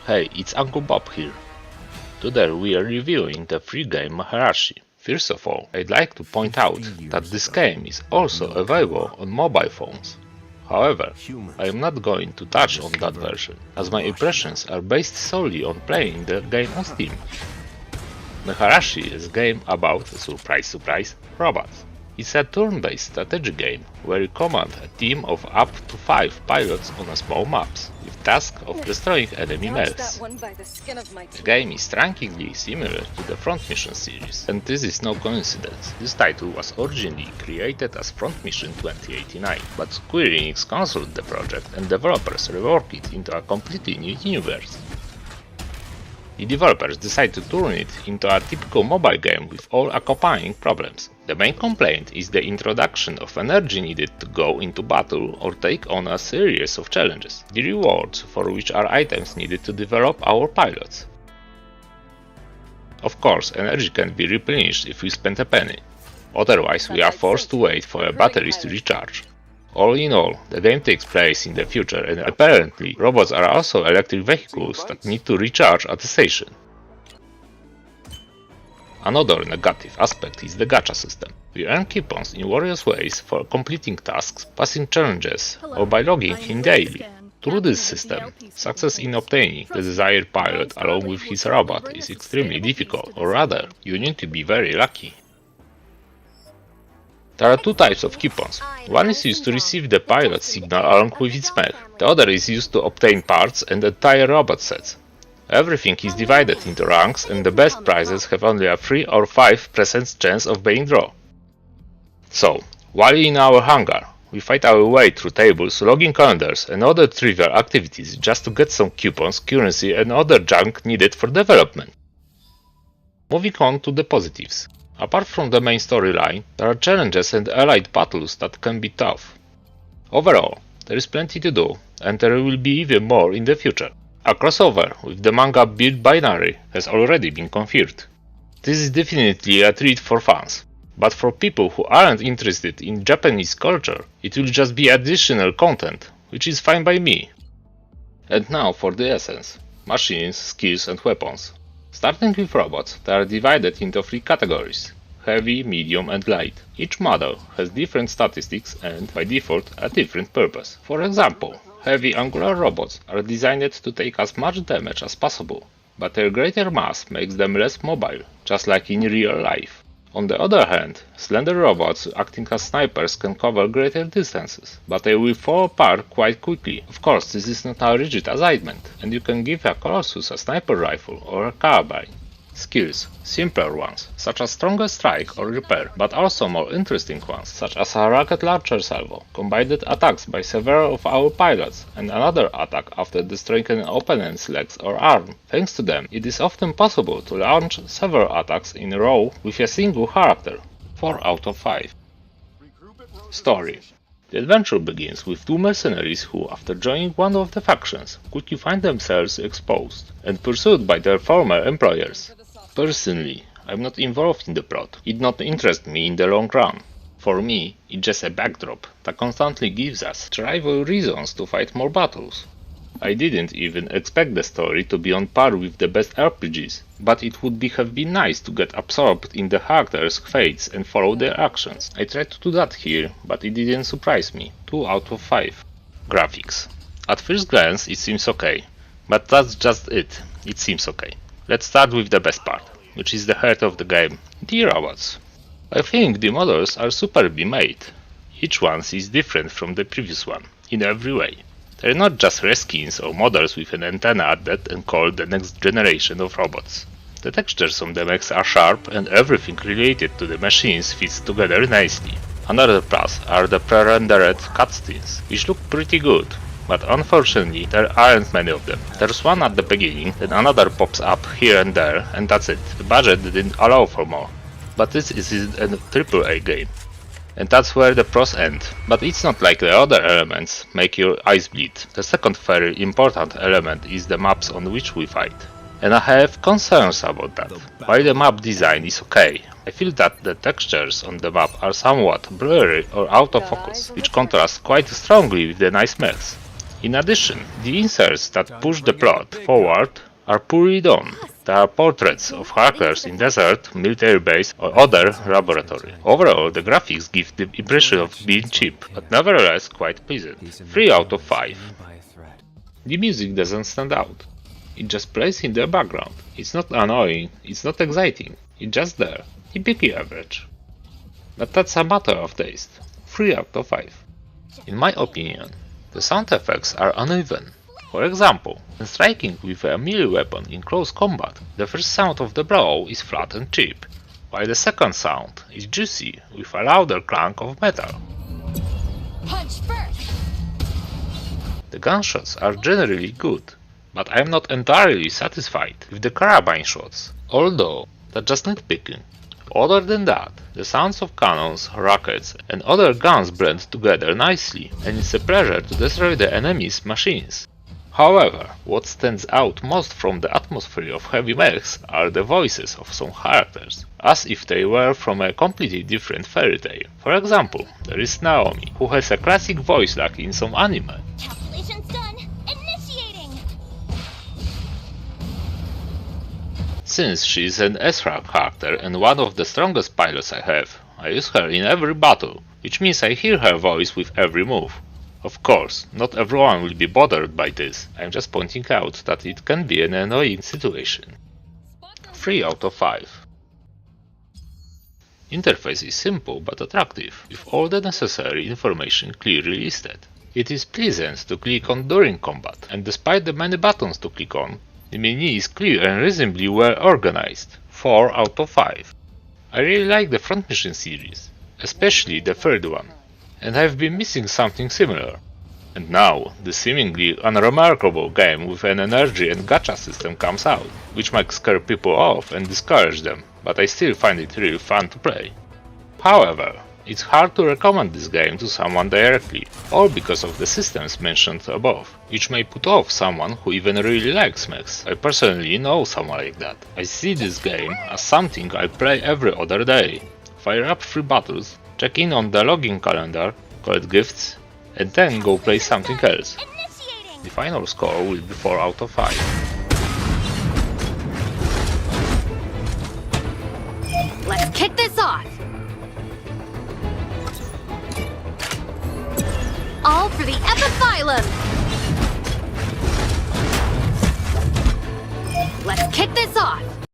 Hey, it's Uncle Bob here. Today we are reviewing the free game Mecharashi. First of all, I'd like to point out that this game is also available on mobile phones. However, I am not going to touch on that version, as my impressions are based solely on playing the game on Steam. Mecharashi is a game about, surprise surprise, robots. It's a turn-based strategy game where you command a team of up to 5 pilots on a small maps, with task of destroying enemy mechs. The game is strikingly similar to the Front Mission series, and this is no coincidence. This title was originally created as Front Mission 2089, but Square Enix cancelled the project and developers reworked it into a completely new universe. The developers decided to turn it into a typical mobile game with all accompanying problems. The main complaint is the introduction of energy needed to go into battle or take on a series of challenges, the rewards for which are items needed to develop our pilots. Of course, energy can be replenished if we spend a penny, otherwise we are forced to wait for our batteries to recharge. All in all, the game takes place in the future, and apparently robots are also electric vehicles that need to recharge at the station. Another negative aspect is the gacha system. We earn coupons in various ways for completing tasks, passing challenges, or by logging in daily. Through this system, success in obtaining the desired pilot along with his robot is extremely difficult, or rather, you need to be very lucky. There are two types of coupons. One is used to receive the pilot signal along with its mech. The other is used to obtain parts and entire robot sets. Everything is divided into ranks, and the best prizes have only a 3 or 5% chance of being drawn. So, while in our hangar, we fight our way through tables, logging calendars and other trivial activities just to get some coupons, currency and other junk needed for development. Moving on to the positives. Apart from the main storyline, there are challenges and allied battles that can be tough. Overall, there is plenty to do, and there will be even more in the future. A crossover with the manga Build Binary has already been confirmed. This is definitely a treat for fans, but for people who aren't interested in Japanese culture, it will just be additional content, which is fine by me. And now for the essence: machines, skills and weapons. Starting with robots, they are divided into 3 categories: heavy, medium and light. Each model has different statistics and, by default, a different purpose. For example, heavy angular robots are designed to take as much damage as possible, but their greater mass makes them less mobile, just like in real life. On the other hand, slender robots acting as snipers can cover greater distances, but they will fall apart quite quickly. Of course, this is not a rigid assignment, and you can give a Colossus a sniper rifle or a carbine. Skills: simpler ones, such as stronger strike or repair, but also more interesting ones, such as a rocket launcher salvo, combined attacks by several of our pilots, and another attack after destroying an opponent's legs or arm. Thanks to them, it is often possible to launch several attacks in a row with a single character, 4 out of 5. Story. The adventure begins with 2 mercenaries who, after joining one of the factions, quickly find themselves exposed and pursued by their former employers. Personally, I'm not involved in the plot. It not interest me in the long run. For me, it's just a backdrop that constantly gives us trivial reasons to fight more battles. I didn't even expect the story to be on par with the best RPGs, but it would have been nice to get absorbed in the characters' fates and follow their actions. I tried to do that here, but it didn't surprise me. 2 out of 5. Graphics. At first glance it seems okay, but that's just it. It seems okay. Let's start with the best part, which is the heart of the game: the robots. I think the models are superbly made. Each one is different from the previous one, in every way. They're not just reskins or models with an antenna added and called the next generation of robots. The textures on the mechs are sharp, and everything related to the machines fits together nicely. Another plus are the pre-rendered cutscenes, which look pretty good, but unfortunately there aren't many of them. There's one at the beginning, then another pops up here and there, and that's it. The budget didn't allow for more. But this isn't a AAA game, and that's where the pros end. But it's not like the other elements make your eyes bleed. The second very important element is the maps on which we fight, and I have concerns about that. While the map design is okay, I feel that the textures on the map are somewhat blurry or out of focus, which contrasts quite strongly with the nice mechs. In addition, the inserts that push the plot forward are poorly done. There are portraits of hackers in desert, military base or other laboratory. Overall, the graphics give the impression of being cheap, but nevertheless quite pleasant. 3 out of 5. The music doesn't stand out. It just plays in the background. It's not annoying, it's not exciting, it's just there. Typically average. But that's a matter of taste. 3 out of 5. In my opinion, the sound effects are uneven. For example, when striking with a melee weapon in close combat, the first sound of the blow is flat and cheap, while the second sound is juicy with a louder clank of metal. Punch first. The gunshots are generally good, but I am not entirely satisfied with the carabine shots, although that's just nitpicking. Other than that, the sounds of cannons, rockets and other guns blend together nicely, and it's a pleasure to destroy the enemy's machines. However, what stands out most from the atmosphere of heavy mechs are the voices of some characters, as if they were from a completely different fairy tale. For example, there is Naomi, who has a classic voice like in some anime. Calculations done. Initiating. Since she is an Ezra character and one of the strongest pilots I have, I use her in every battle, which means I hear her voice with every move. Of course, not everyone will be bothered by this, I'm just pointing out that it can be an annoying situation. 3 out of 5. Interface is simple but attractive, with all the necessary information clearly listed. It is pleasant to click on during combat, and despite the many buttons to click on, the menu is clear and reasonably well organized. 4 out of 5. I really like the Front Mission series, especially the third one, and I've been missing something similar. And now, the seemingly unremarkable game with an energy and gacha system comes out, which might scare people off and discourage them, but I still find it really fun to play. However, it's hard to recommend this game to someone directly, all because of the systems mentioned above, which may put off someone who even really likes mechs. I personally know someone like that. I see this game as something I play every other day. Fire up 3 battles, check in on the login calendar, collect gifts, and then go play something else. The final score will be 4 out of 5. Let's kick this off. All for the Epithylum. Let's kick this off.